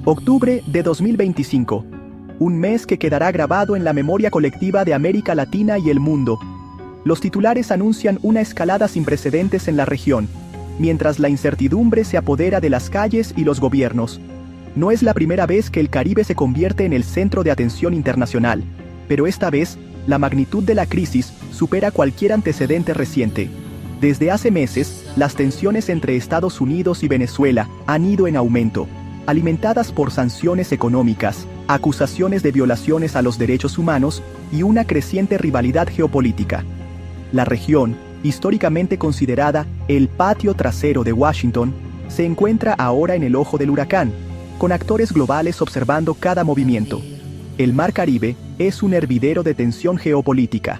Octubre de 2025. Un mes que quedará grabado en la memoria colectiva de América Latina y el mundo. Los titulares anuncian una escalada sin precedentes en la región, mientras la incertidumbre se apodera de las calles y los gobiernos. No es la primera vez que el Caribe se convierte en el centro de atención internacional, pero esta vez, la magnitud de la crisis supera cualquier antecedente reciente. Desde hace meses, las tensiones entre Estados Unidos y Venezuela han ido en aumento, alimentadas por sanciones económicas, acusaciones de violaciones a los derechos humanos y una creciente rivalidad geopolítica. La región, históricamente considerada el patio trasero de Washington, se encuentra ahora en el ojo del huracán, con actores globales observando cada movimiento. El Mar Caribe es un hervidero de tensión geopolítica.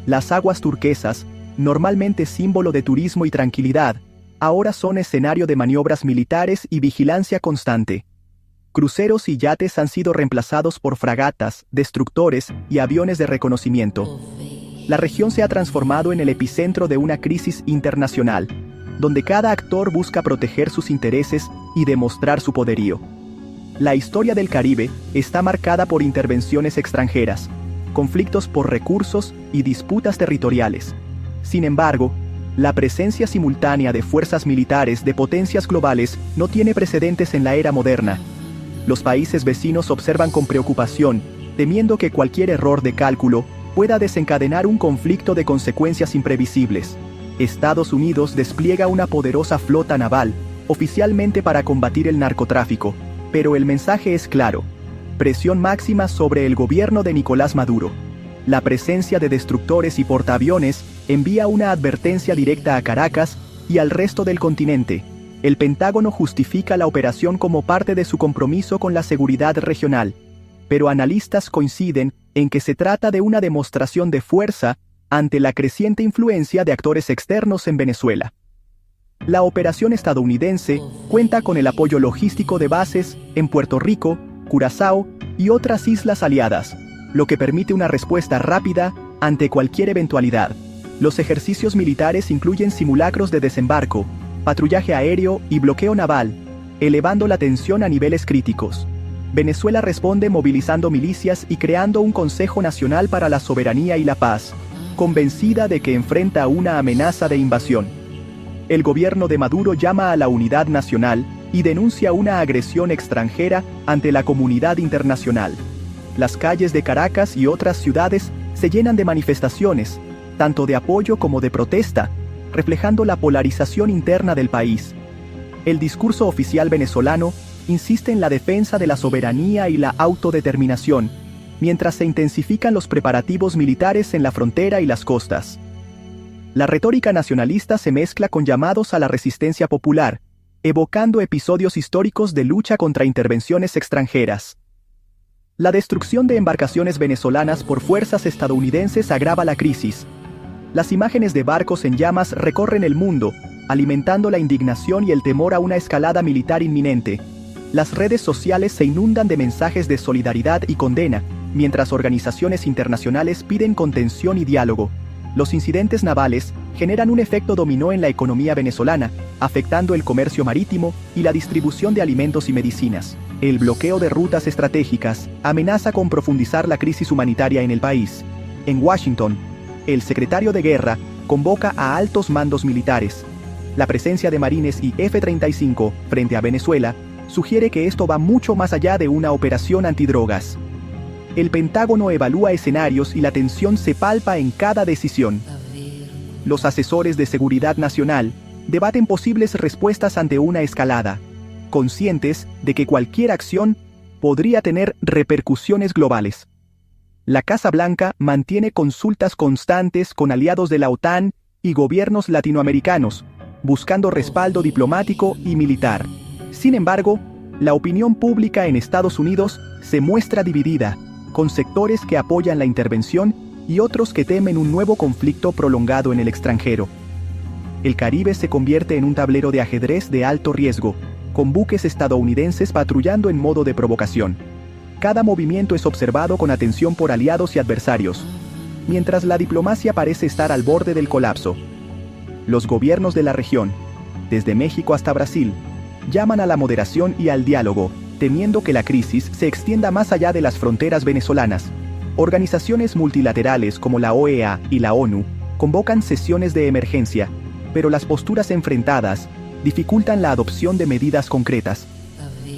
Las aguas turquesas, normalmente símbolo de turismo y tranquilidad, ahora son escenario de maniobras militares y vigilancia constante. Cruceros y yates han sido reemplazados por fragatas, destructores y aviones de reconocimiento. La región se ha transformado en el epicentro de una crisis internacional, donde cada actor busca proteger sus intereses y demostrar su poderío. La historia del Caribe está marcada por intervenciones extranjeras, conflictos por recursos y disputas territoriales. Sin embargo, la presencia simultánea de fuerzas militares de potencias globales no tiene precedentes en la era moderna. Los países vecinos observan con preocupación, temiendo que cualquier error de cálculo pueda desencadenar un conflicto de consecuencias imprevisibles. Estados Unidos despliega una poderosa flota naval, oficialmente para combatir el narcotráfico, pero el mensaje es claro: presión máxima sobre el gobierno de Nicolás Maduro. La presencia de destructores y portaaviones envía una advertencia directa a Caracas y al resto del continente. El Pentágono justifica la operación como parte de su compromiso con la seguridad regional, pero analistas coinciden en que se trata de una demostración de fuerza ante la creciente influencia de actores externos en Venezuela. La operación estadounidense cuenta con el apoyo logístico de bases en Puerto Rico, Curazao y otras islas aliadas, lo que permite una respuesta rápida ante cualquier eventualidad. Los ejercicios militares incluyen simulacros de desembarco, patrullaje aéreo y bloqueo naval, elevando la tensión a niveles críticos. Venezuela responde movilizando milicias y creando un Consejo Nacional para la Soberanía y la Paz, convencida de que enfrenta una amenaza de invasión. El gobierno de Maduro llama a la unidad nacional y denuncia una agresión extranjera ante la comunidad internacional. Las calles de Caracas y otras ciudades se llenan de manifestaciones, tanto de apoyo como de protesta, reflejando la polarización interna del país. El discurso oficial venezolano insiste en la defensa de la soberanía y la autodeterminación, mientras se intensifican los preparativos militares en la frontera y las costas. La retórica nacionalista se mezcla con llamados a la resistencia popular, evocando episodios históricos de lucha contra intervenciones extranjeras. La destrucción de embarcaciones venezolanas por fuerzas estadounidenses agrava la crisis. Las imágenes de barcos en llamas recorren el mundo, alimentando la indignación y el temor a una escalada militar inminente. Las redes sociales se inundan de mensajes de solidaridad y condena, mientras organizaciones internacionales piden contención y diálogo. Los incidentes navales generan un efecto dominó en la economía venezolana, afectando el comercio marítimo y la distribución de alimentos y medicinas. El bloqueo de rutas estratégicas amenaza con profundizar la crisis humanitaria en el país. En Washington, el secretario de Guerra convoca a altos mandos militares. La presencia de marines y F-35 frente a Venezuela sugiere que esto va mucho más allá de una operación antidrogas. El Pentágono evalúa escenarios y la tensión se palpa en cada decisión. Los asesores de seguridad nacional debaten posibles respuestas ante una escalada, conscientes de que cualquier acción podría tener repercusiones globales. La Casa Blanca mantiene consultas constantes con aliados de la OTAN y gobiernos latinoamericanos, buscando respaldo diplomático y militar. Sin embargo, la opinión pública en Estados Unidos se muestra dividida, con sectores que apoyan la intervención y otros que temen un nuevo conflicto prolongado en el extranjero. El Caribe se convierte en un tablero de ajedrez de alto riesgo, con buques estadounidenses patrullando en modo de provocación. Cada movimiento es observado con atención por aliados y adversarios, mientras la diplomacia parece estar al borde del colapso. Los gobiernos de la región, desde México hasta Brasil, llaman a la moderación y al diálogo, temiendo que la crisis se extienda más allá de las fronteras venezolanas. Organizaciones multilaterales como la OEA y la ONU convocan sesiones de emergencia, pero las posturas enfrentadas dificultan la adopción de medidas concretas.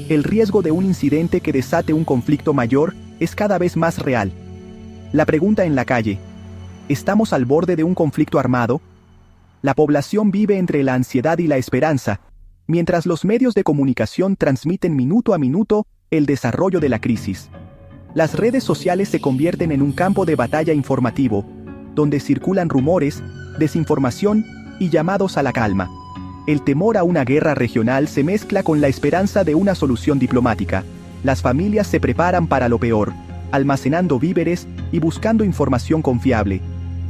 El riesgo de un incidente que desate un conflicto mayor es cada vez más real. La pregunta en la calle: ¿estamos al borde de un conflicto armado? La población vive entre la ansiedad y la esperanza, mientras los medios de comunicación transmiten minuto a minuto el desarrollo de la crisis. Las redes sociales se convierten en un campo de batalla informativo, donde circulan rumores, desinformación y llamados a la calma. El temor a una guerra regional se mezcla con la esperanza de una solución diplomática. Las familias se preparan para lo peor, almacenando víveres y buscando información confiable,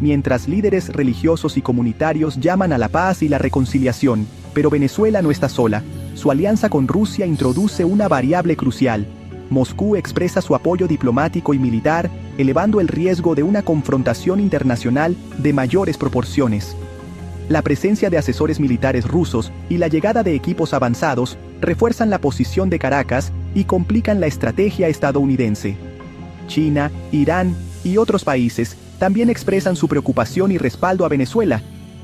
mientras líderes religiosos y comunitarios llaman a la paz y la reconciliación. Pero Venezuela no está sola. Su alianza con Rusia introduce una variable crucial. Moscú expresa su apoyo diplomático y militar, elevando el riesgo de una confrontación internacional de mayores proporciones. La presencia de asesores militares rusos y la llegada de equipos avanzados refuerzan la posición de Caracas y complican la estrategia estadounidense. China, Irán y otros países también expresan su preocupación y respaldo a Venezuela,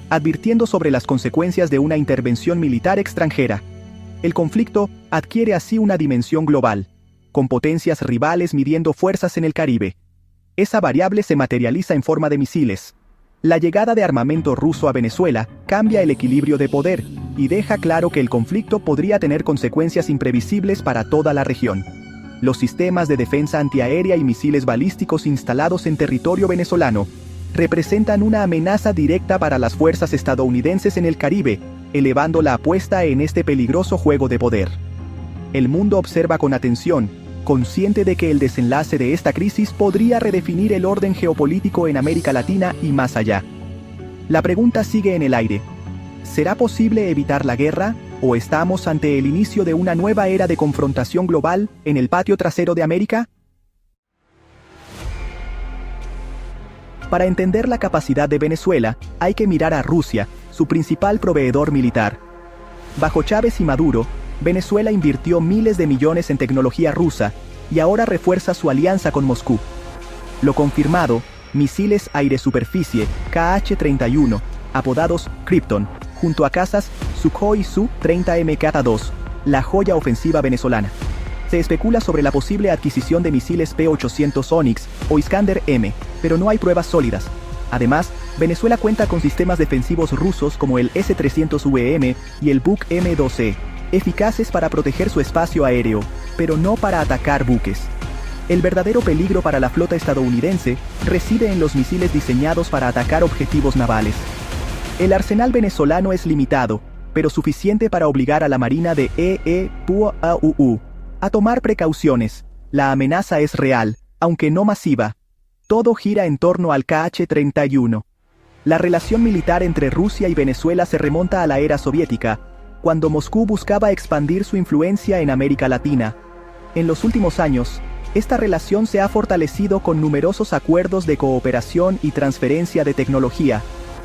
advirtiendo sobre las consecuencias de una intervención militar extranjera. El conflicto adquiere así una dimensión global, con potencias rivales midiendo fuerzas en el Caribe. Esa variable se materializa en forma de misiles. La llegada de armamento ruso a Venezuela cambia el equilibrio de poder y deja claro que el conflicto podría tener consecuencias imprevisibles para toda la región. Los sistemas de defensa antiaérea y misiles balísticos instalados en territorio venezolano representan una amenaza directa para las fuerzas estadounidenses en el Caribe, elevando la apuesta en este peligroso juego de poder. El mundo observa con atención, consciente de que el desenlace de esta crisis podría redefinir el orden geopolítico en América Latina y más allá. La pregunta sigue en el aire: ¿será posible evitar la guerra, o estamos ante el inicio de una nueva era de confrontación global en el patio trasero de América? Para entender la capacidad de Venezuela, hay que mirar a Rusia, su principal proveedor militar. Bajo Chávez y Maduro, Venezuela invirtió miles de millones en tecnología rusa y ahora refuerza su alianza con Moscú. Lo confirmado: misiles aire-superficie KH-31, apodados Krypton, junto a cazas Sukhoi Su-30 MK2, la joya ofensiva venezolana. Se especula sobre la posible adquisición de misiles P-800 Onyx o Iskander-M, pero no hay pruebas sólidas. Además, Venezuela cuenta con sistemas defensivos rusos como el S-300VM y el Buk M-2E, eficaces para proteger su espacio aéreo, pero no para atacar buques. El verdadero peligro para la flota estadounidense reside en los misiles diseñados para atacar objetivos navales. El arsenal venezolano es limitado, pero suficiente para obligar a la Marina de EEPUAUU a tomar precauciones. La amenaza es real, aunque no masiva. Todo gira en torno al KH-31. La relación militar entre Rusia y Venezuela se remonta a la era soviética, cuando Moscú buscaba expandir su influencia en América Latina. En los últimos años, esta relación se ha fortalecido con numerosos acuerdos de cooperación y transferencia de tecnología.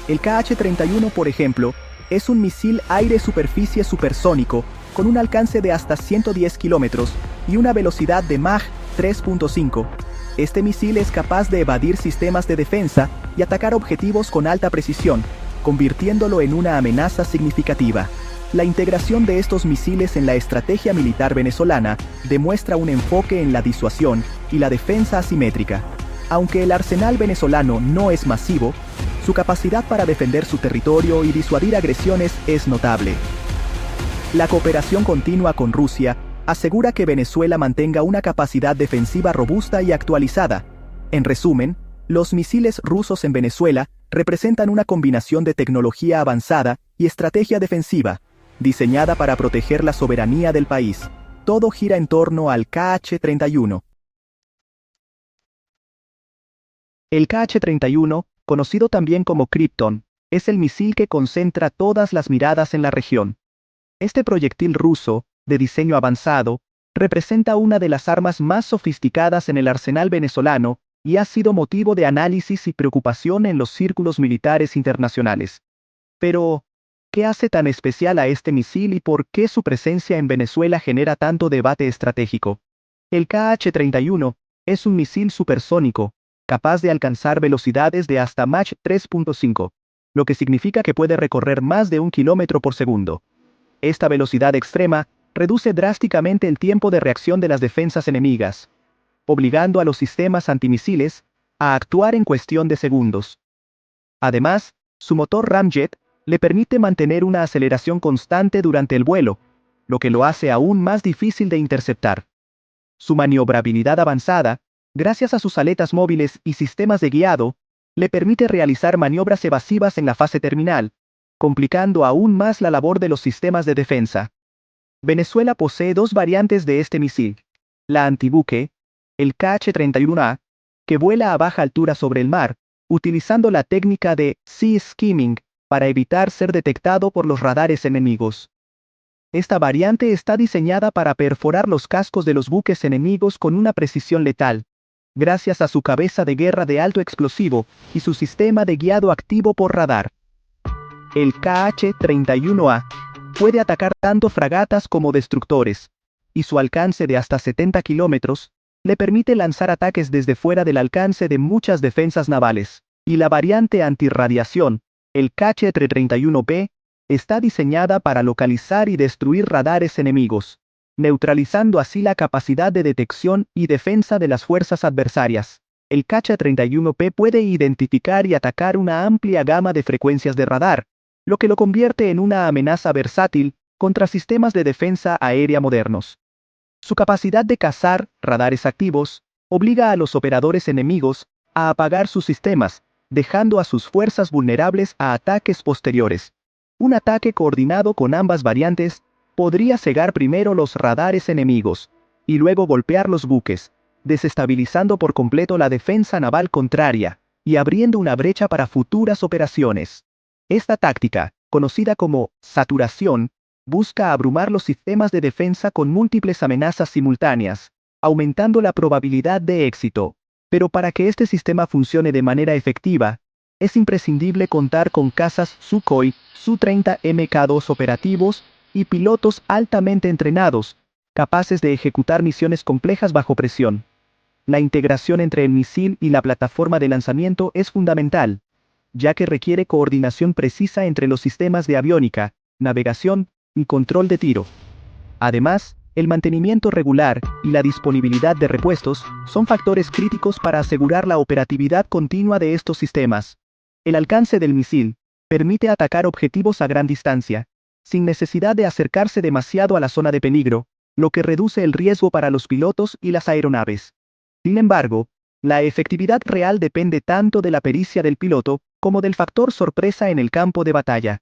El KH-31, por ejemplo, es un misil aire-superficie supersónico, con un alcance de hasta 110 kilómetros y una velocidad de Mach 3.5. Este misil es capaz de evadir sistemas de defensa y atacar objetivos con alta precisión, convirtiéndolo en una amenaza significativa. La integración de estos misiles en la estrategia militar venezolana demuestra un enfoque en la disuasión y la defensa asimétrica. Aunque el arsenal venezolano no es masivo, su capacidad para defender su territorio y disuadir agresiones es notable. La cooperación continua con Rusia asegura que Venezuela mantenga una capacidad defensiva robusta y actualizada. En resumen, los misiles rusos en Venezuela representan una combinación de tecnología avanzada y estrategia defensiva, diseñada para proteger la soberanía del país. Todo gira en torno al KH-31. El KH-31, conocido también como Krypton, es el misil que concentra todas las miradas en la región. Este proyectil ruso, de diseño avanzado, representa una de las armas más sofisticadas en el arsenal venezolano y ha sido motivo de análisis y preocupación en los círculos militares internacionales. Pero, ¿Qué hace tan especial a este misil y por qué su presencia en Venezuela genera tanto debate estratégico? El KH-31 es un misil supersónico, capaz de alcanzar velocidades de hasta Mach 3.5, lo que significa que puede recorrer más de 1 kilómetro por segundo. Esta velocidad extrema reduce drásticamente el tiempo de reacción de las defensas enemigas, obligando a los sistemas antimisiles a actuar en cuestión de segundos. Además, su motor ramjet le permite mantener una aceleración constante durante el vuelo, lo que lo hace aún más difícil de interceptar. Su maniobrabilidad avanzada, gracias a sus aletas móviles y sistemas de guiado, le permite realizar maniobras evasivas en la fase terminal, complicando aún más la labor de los sistemas de defensa. Venezuela posee dos variantes de este misil: la antibuque, el KH-31A, que vuela a baja altura sobre el mar, utilizando la técnica de sea skimming para evitar ser detectado por los radares enemigos. Esta variante está diseñada para perforar los cascos de los buques enemigos con una precisión letal, gracias a su cabeza de guerra de alto explosivo y su sistema de guiado activo por radar. El KH-31A puede atacar tanto fragatas como destructores, y su alcance de hasta 70 kilómetros le permite lanzar ataques desde fuera del alcance de muchas defensas navales. Y la variante antirradiación, el KH-31B, está diseñada para localizar y destruir radares enemigos, neutralizando así la capacidad de detección y defensa de las fuerzas adversarias. El KH-31P puede identificar y atacar una amplia gama de frecuencias de radar, lo que lo convierte en una amenaza versátil contra sistemas de defensa aérea modernos. Su capacidad de cazar radares activos obliga a los operadores enemigos a apagar sus sistemas, dejando a sus fuerzas vulnerables a ataques posteriores. Un ataque coordinado con ambas variantes podría cegar primero los radares enemigos y luego golpear los buques, desestabilizando por completo la defensa naval contraria y abriendo una brecha para futuras operaciones. Esta táctica, conocida como saturación, busca abrumar los sistemas de defensa con múltiples amenazas simultáneas, aumentando la probabilidad de éxito. Pero para que este sistema funcione de manera efectiva, es imprescindible contar con cazas Sukhoi Su-30 Mk2 operativos y pilotos altamente entrenados, capaces de ejecutar misiones complejas bajo presión. La integración entre el misil y la plataforma de lanzamiento es fundamental, ya que requiere coordinación precisa entre los sistemas de aviónica, navegación y control de tiro. Además, el mantenimiento regular y la disponibilidad de repuestos son factores críticos para asegurar la operatividad continua de estos sistemas. El alcance del misil permite atacar objetivos a gran distancia, sin necesidad de acercarse demasiado a la zona de peligro, lo que reduce el riesgo para los pilotos y las aeronaves. Sin embargo, la efectividad real depende tanto de la pericia del piloto como del factor sorpresa en el campo de batalla.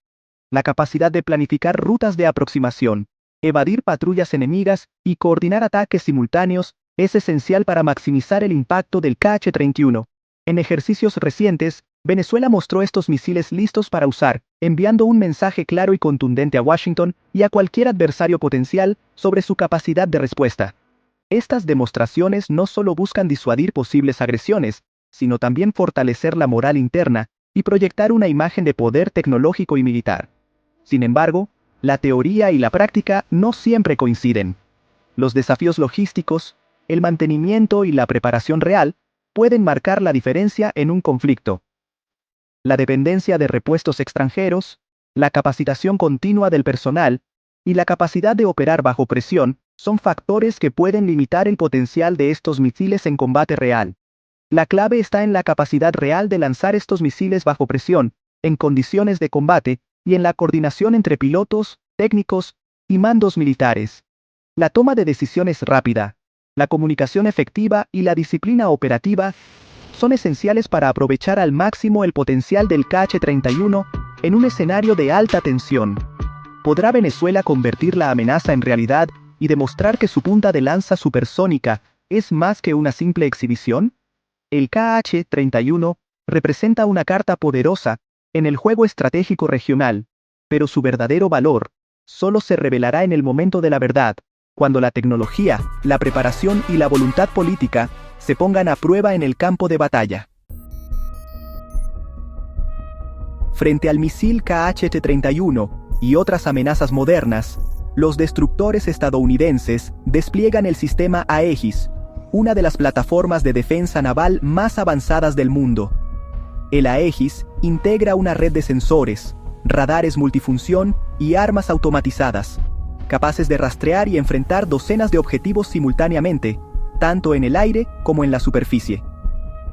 La capacidad de planificar rutas de aproximación, evadir patrullas enemigas y coordinar ataques simultáneos es esencial para maximizar el impacto del KH-31. En ejercicios recientes, Venezuela mostró estos misiles listos para usar, enviando un mensaje claro y contundente a Washington y a cualquier adversario potencial sobre su capacidad de respuesta. Estas demostraciones no solo buscan disuadir posibles agresiones, sino también fortalecer la moral interna y proyectar una imagen de poder tecnológico y militar. Sin embargo, la teoría y la práctica no siempre coinciden. Los desafíos logísticos, el mantenimiento y la preparación real pueden marcar la diferencia en un conflicto. La dependencia de repuestos extranjeros, la capacitación continua del personal y la capacidad de operar bajo presión son factores que pueden limitar el potencial de estos misiles en combate real. La clave está en la capacidad real de lanzar estos misiles bajo presión, en condiciones de combate, y en la coordinación entre pilotos, técnicos y mandos militares. La toma de decisiones rápida, la comunicación efectiva y la disciplina operativa son esenciales para aprovechar al máximo el potencial del KH-31 en un escenario de alta tensión. ¿Podrá Venezuela convertir la amenaza en realidad y demostrar que su punta de lanza supersónica es más que una simple exhibición? El KH-31 representa una carta poderosa en el juego estratégico regional, pero su verdadero valor solo se revelará en el momento de la verdad, cuando la tecnología, la preparación y la voluntad política se pongan a prueba en el campo de batalla. Frente al misil KH-31, y otras amenazas modernas, los destructores estadounidenses despliegan el sistema Aegis, una de las plataformas de defensa naval más avanzadas del mundo. El Aegis integra una red de sensores, radares multifunción y armas automatizadas, capaces de rastrear y enfrentar docenas de objetivos simultáneamente, tanto en el aire como en la superficie.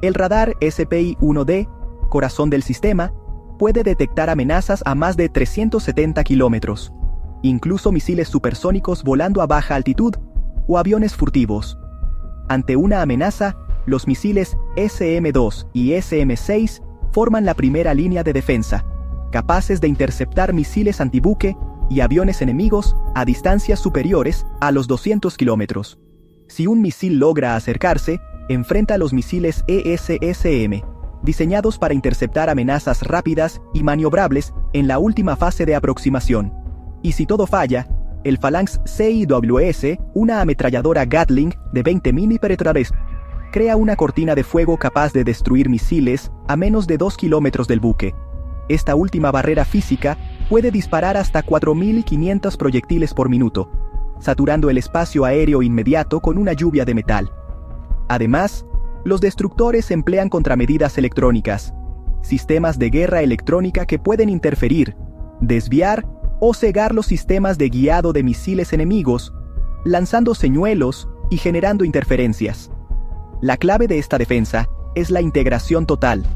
El radar SPI-1D, corazón del sistema, puede detectar amenazas a más de 370 kilómetros, incluso misiles supersónicos volando a baja altitud o aviones furtivos. Ante una amenaza, los misiles SM-2 y SM-6 forman la primera línea de defensa, capaces de interceptar misiles antibuque y aviones enemigos a distancias superiores a los 200 kilómetros. Si un misil logra acercarse, enfrenta a los misiles ESSM, diseñados para interceptar amenazas rápidas y maniobrables en la última fase de aproximación. Y si todo falla, el Phalanx CIWS, una ametralladora Gatling de 20 milímetros, crea una cortina de fuego capaz de destruir misiles a menos de 2 kilómetros del buque. Esta última barrera física puede disparar hasta 4.500 proyectiles por minuto, saturando el espacio aéreo inmediato con una lluvia de metal. Además, los destructores emplean contramedidas electrónicas, sistemas de guerra electrónica que pueden interferir, desviar o cegar los sistemas de guiado de misiles enemigos, lanzando señuelos y generando interferencias. La clave de esta defensa es la integración total.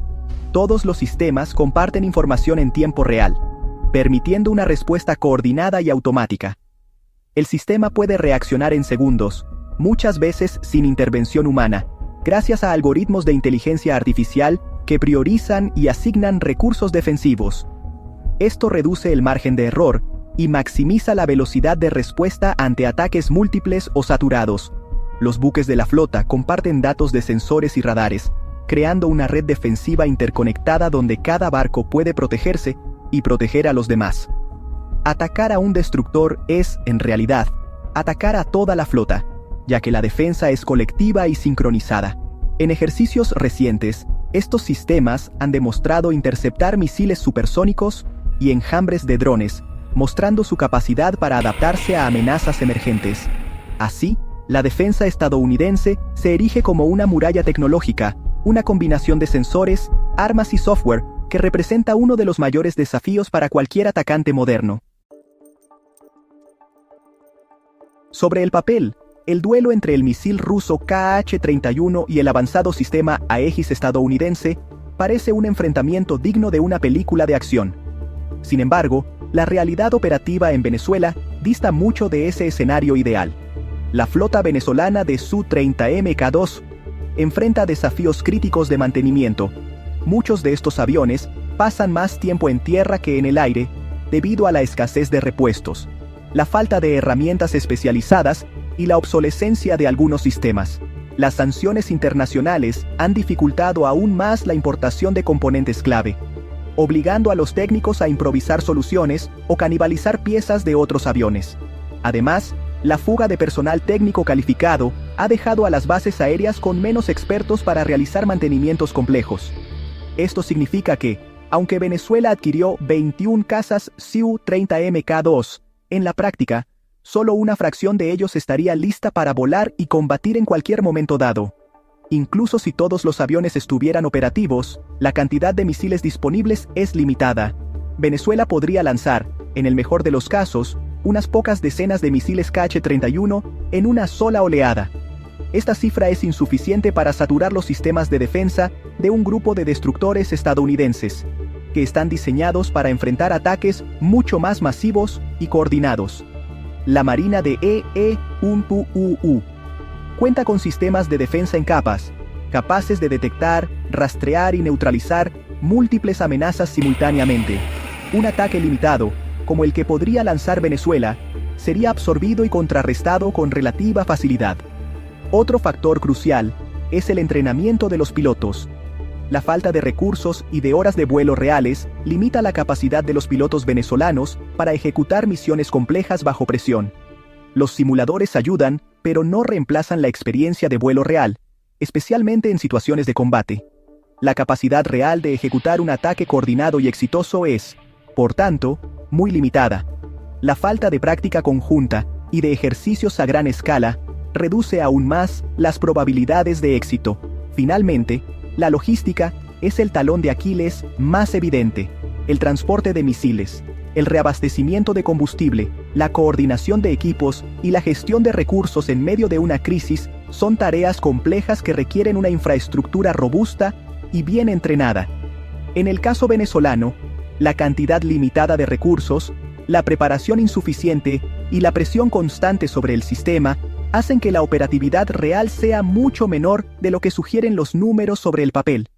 Todos los sistemas comparten información en tiempo real, permitiendo una respuesta coordinada y automática. El sistema puede reaccionar en segundos, muchas veces sin intervención humana, gracias a algoritmos de inteligencia artificial que priorizan y asignan recursos defensivos. Esto reduce el margen de error y maximiza la velocidad de respuesta ante ataques múltiples o saturados. Los buques de la flota comparten datos de sensores y radares, creando una red defensiva interconectada donde cada barco puede protegerse y proteger a los demás. Atacar a un destructor es, en realidad, atacar a toda la flota, ya que la defensa es colectiva y sincronizada. En ejercicios recientes, estos sistemas han demostrado interceptar misiles supersónicos y enjambres de drones, mostrando su capacidad para adaptarse a amenazas emergentes. Así, la defensa estadounidense se erige como una muralla tecnológica, una combinación de sensores, armas y software que representa uno de los mayores desafíos para cualquier atacante moderno. Sobre el papel, el duelo entre el misil ruso KH-31 y el avanzado sistema Aegis estadounidense parece un enfrentamiento digno de una película de acción. Sin embargo, la realidad operativa en Venezuela dista mucho de ese escenario ideal. La flota venezolana de Su-30MK2 enfrenta desafíos críticos de mantenimiento. Muchos de estos aviones pasan más tiempo en tierra que en el aire debido a la escasez de repuestos, la falta de herramientas especializadas y la obsolescencia de algunos sistemas. Las sanciones internacionales han dificultado aún más la importación de componentes clave, obligando a los técnicos a improvisar soluciones o canibalizar piezas de otros aviones. Además, la fuga de personal técnico calificado ha dejado a las bases aéreas con menos expertos para realizar mantenimientos complejos. Esto significa que, aunque Venezuela adquirió 21 cazas Su-30MK2, en la práctica, solo una fracción de ellos estaría lista para volar y combatir en cualquier momento dado. Incluso si todos los aviones estuvieran operativos, la cantidad de misiles disponibles es limitada. Venezuela podría lanzar, en el mejor de los casos, unas pocas decenas de misiles KH-31 en una sola oleada. Esta cifra es insuficiente para saturar los sistemas de defensa de un grupo de destructores estadounidenses, que están diseñados para enfrentar ataques mucho más masivos y coordinados. La Marina de EE-UNPUU cuenta con sistemas de defensa en capas, capaces de detectar, rastrear y neutralizar múltiples amenazas simultáneamente. Un ataque limitado, como el que podría lanzar Venezuela, sería absorbido y contrarrestado con relativa facilidad. Otro factor crucial es el entrenamiento de los pilotos. La falta de recursos y de horas de vuelo reales limita la capacidad de los pilotos venezolanos para ejecutar misiones complejas bajo presión. Los simuladores ayudan, pero no reemplazan la experiencia de vuelo real, especialmente en situaciones de combate. La capacidad real de ejecutar un ataque coordinado y exitoso es, por tanto, muy limitada. La falta de práctica conjunta y de ejercicios a gran escala reduce aún más las probabilidades de éxito. Finalmente, la logística es el talón de Aquiles más evidente. El transporte de misiles, el reabastecimiento de combustible, la coordinación de equipos y la gestión de recursos en medio de una crisis son tareas complejas que requieren una infraestructura robusta y bien entrenada. En el caso venezolano, la cantidad limitada de recursos, la preparación insuficiente y la presión constante sobre el sistema hacen que la operatividad real sea mucho menor de lo que sugieren los números sobre el papel.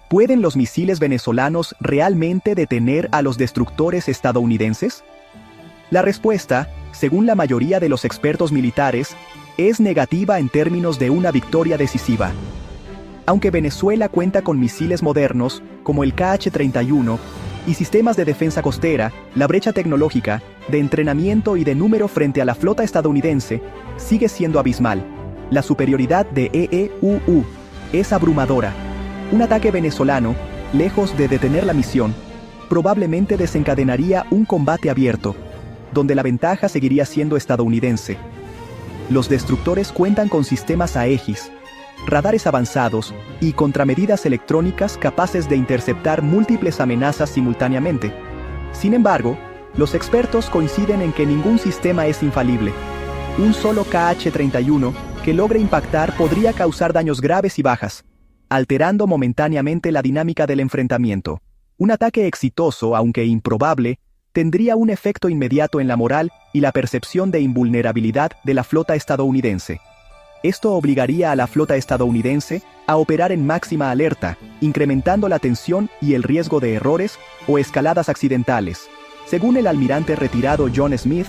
¿Pueden los misiles venezolanos realmente detener a los destructores estadounidenses? La respuesta, según la mayoría de los expertos militares, es negativa en términos de una victoria decisiva. Aunque Venezuela cuenta con misiles modernos, como el KH-31, y sistemas de defensa costera, la brecha tecnológica, de entrenamiento y de número frente a la flota estadounidense sigue siendo abismal. La superioridad de EEUU es abrumadora. Un ataque venezolano, lejos de detener la misión, probablemente desencadenaría un combate abierto, donde la ventaja seguiría siendo estadounidense. Los destructores cuentan con sistemas Aegis, radares avanzados y contramedidas electrónicas capaces de interceptar múltiples amenazas simultáneamente. Sin embargo, los expertos coinciden en que ningún sistema es infalible. Un solo KH-31 que logre impactar podría causar daños graves y bajas, alterando momentáneamente la dinámica del enfrentamiento. Un ataque exitoso, aunque improbable, tendría un efecto inmediato en la moral y la percepción de invulnerabilidad de la flota estadounidense. Esto obligaría a la flota estadounidense a operar en máxima alerta, incrementando la tensión y el riesgo de errores o escaladas accidentales. Según el almirante retirado John Smith,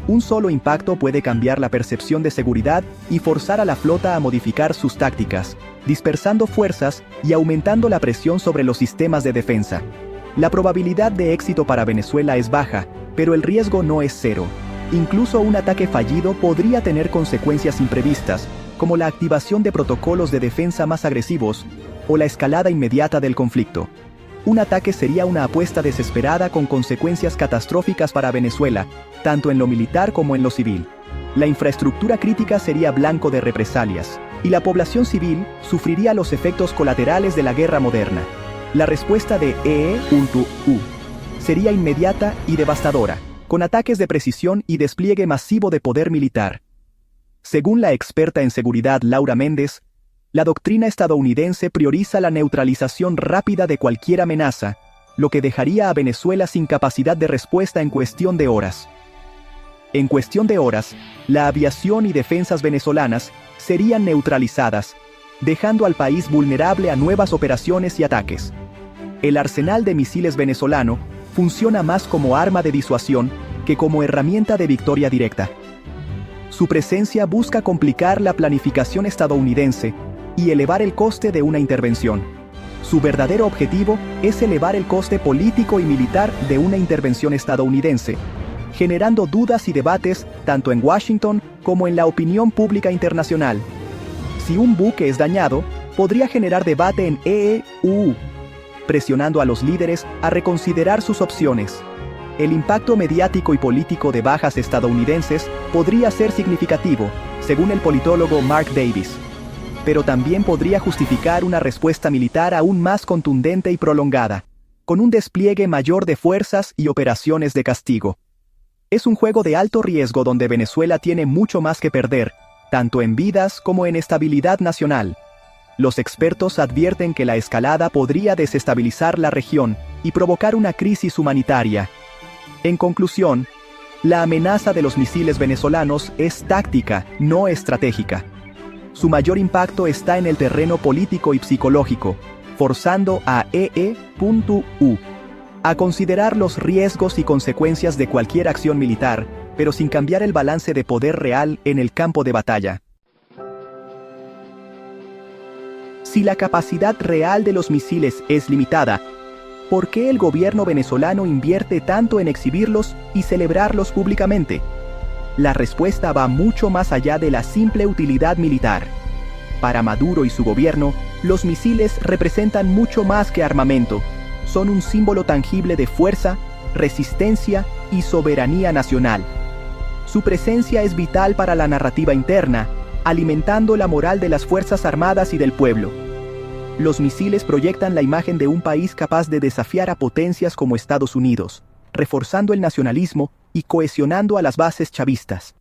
un solo impacto puede cambiar la percepción de seguridad y forzar a la flota a modificar sus tácticas, dispersando fuerzas y aumentando la presión sobre los sistemas de defensa. La probabilidad de éxito para Venezuela es baja, pero el riesgo no es cero. Incluso un ataque fallido podría tener consecuencias imprevistas, como la activación de protocolos de defensa más agresivos o la escalada inmediata del conflicto. Un ataque sería una apuesta desesperada con consecuencias catastróficas para Venezuela, tanto en lo militar como en lo civil. La infraestructura crítica sería blanco de represalias, y la población civil sufriría los efectos colaterales de la guerra moderna. La respuesta de EEUU sería inmediata y devastadora, con ataques de precisión y despliegue masivo de poder militar. Según la experta en seguridad Laura Méndez, la doctrina estadounidense prioriza la neutralización rápida de cualquier amenaza, lo que dejaría a Venezuela sin capacidad de respuesta en cuestión de horas. En cuestión de horas, la aviación y defensas venezolanas serían neutralizadas, dejando al país vulnerable a nuevas operaciones y ataques. El arsenal de misiles venezolano funciona más como arma de disuasión que como herramienta de victoria directa. Su presencia busca complicar la planificación estadounidense y elevar el coste de una intervención. Su verdadero objetivo es elevar el coste político y militar de una intervención estadounidense, generando dudas y debates tanto en Washington como en la opinión pública internacional. Si un buque es dañado, podría generar debate en EEUU, presionando a los líderes a reconsiderar sus opciones. El impacto mediático y político de bajas estadounidenses podría ser significativo, según el politólogo Mark Davis, pero también podría justificar una respuesta militar aún más contundente y prolongada, con un despliegue mayor de fuerzas y operaciones de castigo. Es un juego de alto riesgo donde Venezuela tiene mucho más que perder, tanto en vidas como en estabilidad nacional. Los expertos advierten que la escalada podría desestabilizar la región y provocar una crisis humanitaria. En conclusión, la amenaza de los misiles venezolanos es táctica, no estratégica. Su mayor impacto está en el terreno político y psicológico, forzando a EEUU a considerar los riesgos y consecuencias de cualquier acción militar, pero sin cambiar el balance de poder real en el campo de batalla. Si la capacidad real de los misiles es limitada, ¿por qué el gobierno venezolano invierte tanto en exhibirlos y celebrarlos públicamente? La respuesta va mucho más allá de la simple utilidad militar. Para Maduro y su gobierno, los misiles representan mucho más que armamento. son un símbolo tangible de fuerza, resistencia y soberanía nacional. Su presencia es vital para la narrativa interna, alimentando la moral de las Fuerzas Armadas y del pueblo. Los misiles proyectan la imagen de un país capaz de desafiar a potencias como Estados Unidos, reforzando el nacionalismo y cohesionando a las bases chavistas.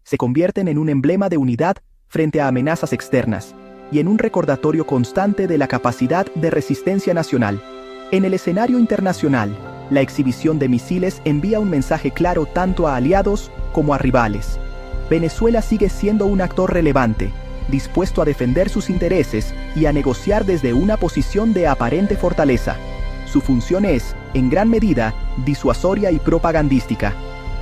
Se convierten en un emblema de unidad frente a amenazas externas y en un recordatorio constante de la capacidad de resistencia nacional. En el escenario internacional, la exhibición de misiles envía un mensaje claro tanto a aliados como a rivales. Venezuela sigue siendo un actor relevante, dispuesto a defender sus intereses y a negociar desde una posición de aparente fortaleza. Su función es, en gran medida, disuasoria y propagandística.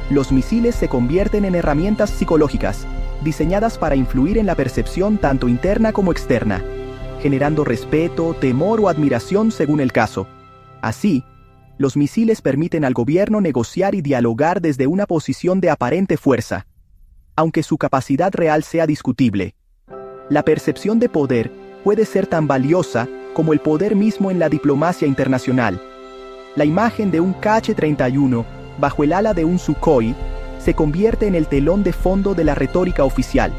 Los misiles se convierten en herramientas psicológicas, diseñadas para influir en la percepción tanto interna como externa, generando respeto, temor o admiración según el caso. Así, los misiles permiten al gobierno negociar y dialogar desde una posición de aparente fuerza, aunque su capacidad real sea discutible. La percepción de poder puede ser tan valiosa como el poder mismo en la diplomacia internacional. La imagen de un KH-31 bajo el ala de un Sukhoi se convierte en el telón de fondo de la retórica oficial,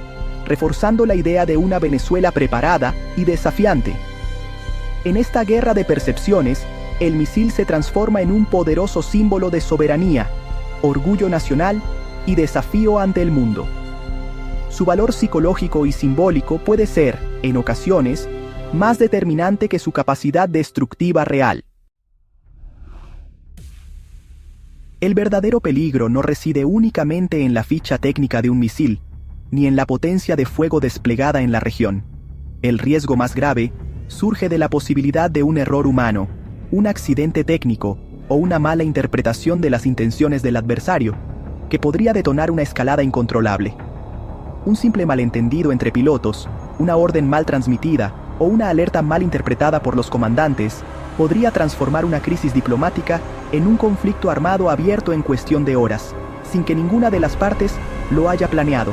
reforzando la idea de una Venezuela preparada y desafiante. En esta guerra de percepciones, el misil se transforma en un poderoso símbolo de soberanía, orgullo nacional y desafío ante el mundo. Su valor psicológico y simbólico puede ser, en ocasiones, más determinante que su capacidad destructiva real. El verdadero peligro no reside únicamente en la ficha técnica de un misil, ni en la potencia de fuego desplegada en la región. El riesgo más grave surge de la posibilidad de un error humano, un accidente técnico o una mala interpretación de las intenciones del adversario, que podría detonar una escalada incontrolable. Un simple malentendido entre pilotos, una orden mal transmitida o una alerta mal interpretada por los comandantes podría transformar una crisis diplomática en un conflicto armado abierto en cuestión de horas, sin que ninguna de las partes lo haya planeado.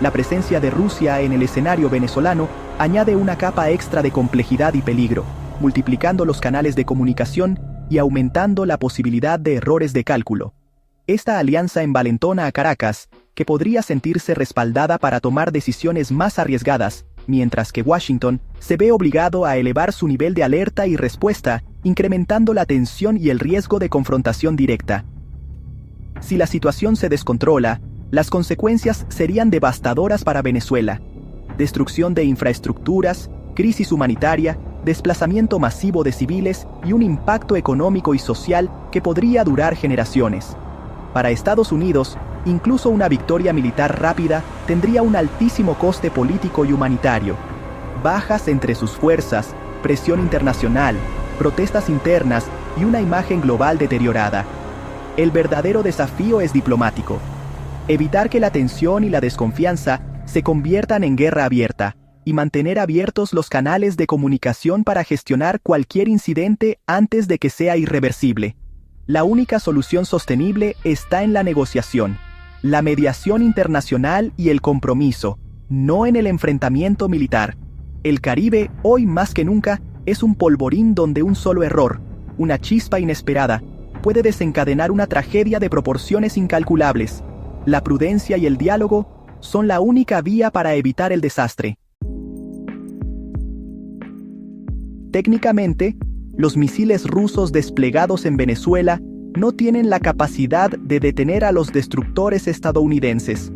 La presencia de Rusia en el escenario venezolano añade una capa extra de complejidad y peligro, multiplicando los canales de comunicación y aumentando la posibilidad de errores de cálculo. Esta alianza envalentona a Caracas, que podría sentirse respaldada para tomar decisiones más arriesgadas, mientras que Washington se ve obligado a elevar su nivel de alerta y respuesta, incrementando la tensión y el riesgo de confrontación directa. Si la situación se descontrola, las consecuencias serían devastadoras para Venezuela. Destrucción de infraestructuras, crisis humanitaria, desplazamiento masivo de civiles y un impacto económico y social que podría durar generaciones. Para Estados Unidos, incluso una victoria militar rápida tendría un altísimo coste político y humanitario. Bajas entre sus fuerzas, presión internacional, protestas internas y una imagen global deteriorada. El verdadero desafío es diplomático. Evitar que la tensión y la desconfianza se conviertan en guerra abierta y mantener abiertos los canales de comunicación para gestionar cualquier incidente antes de que sea irreversible. La única solución sostenible está en la negociación, la mediación internacional y el compromiso, no en el enfrentamiento militar. El Caribe, hoy más que nunca, es un polvorín donde un solo error, una chispa inesperada, puede desencadenar una tragedia de proporciones incalculables. La prudencia y el diálogo son la única vía para evitar el desastre. Técnicamente, los misiles rusos desplegados en Venezuela no tienen la capacidad de detener a los destructores estadounidenses.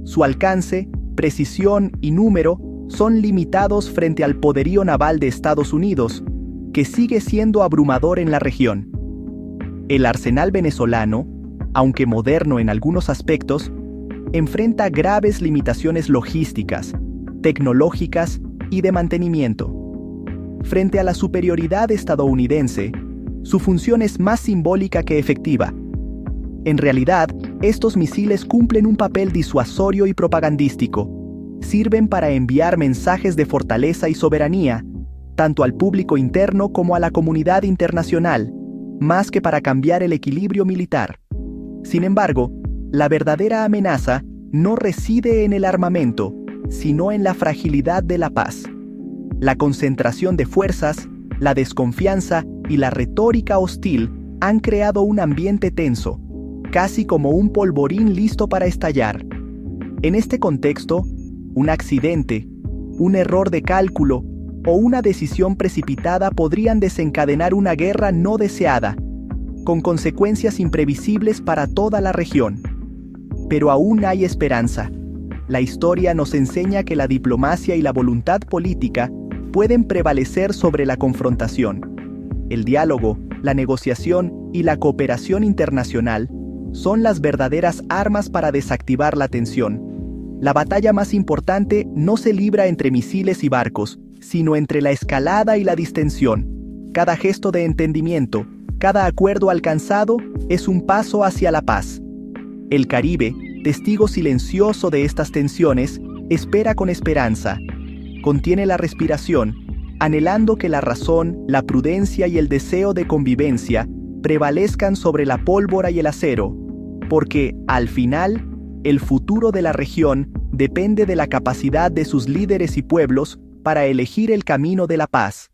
Su alcance, precisión y número son limitados frente al poderío naval de Estados Unidos, que sigue siendo abrumador en la región. El arsenal venezolano, aunque moderno en algunos aspectos, enfrenta graves limitaciones logísticas, tecnológicas y de mantenimiento. Frente a la superioridad estadounidense, su función es más simbólica que efectiva. En realidad, estos misiles cumplen un papel disuasorio y propagandístico. Sirven para enviar mensajes de fortaleza y soberanía, tanto al público interno como a la comunidad internacional, más que para cambiar el equilibrio militar. Sin embargo, la verdadera amenaza no reside en el armamento, sino en la fragilidad de la paz. La concentración de fuerzas, la desconfianza y la retórica hostil han creado un ambiente tenso, casi como un polvorín listo para estallar. En este contexto, un accidente, un error de cálculo o una decisión precipitada podrían desencadenar una guerra no deseada, con consecuencias imprevisibles para toda la región. Pero aún hay esperanza. La historia nos enseña que la diplomacia y la voluntad política pueden prevalecer sobre la confrontación. El diálogo, la negociación y la cooperación internacional son las verdaderas armas para desactivar la tensión. La batalla más importante no se libra entre misiles y barcos, sino entre la escalada y la distensión. Cada gesto de entendimiento, cada acuerdo alcanzado es un paso hacia la paz. El Caribe, testigo silencioso de estas tensiones, espera con esperanza. Contiene la respiración, anhelando que la razón, la prudencia y el deseo de convivencia prevalezcan sobre la pólvora y el acero, porque, al final, el futuro de la región depende de la capacidad de sus líderes y pueblos para elegir el camino de la paz.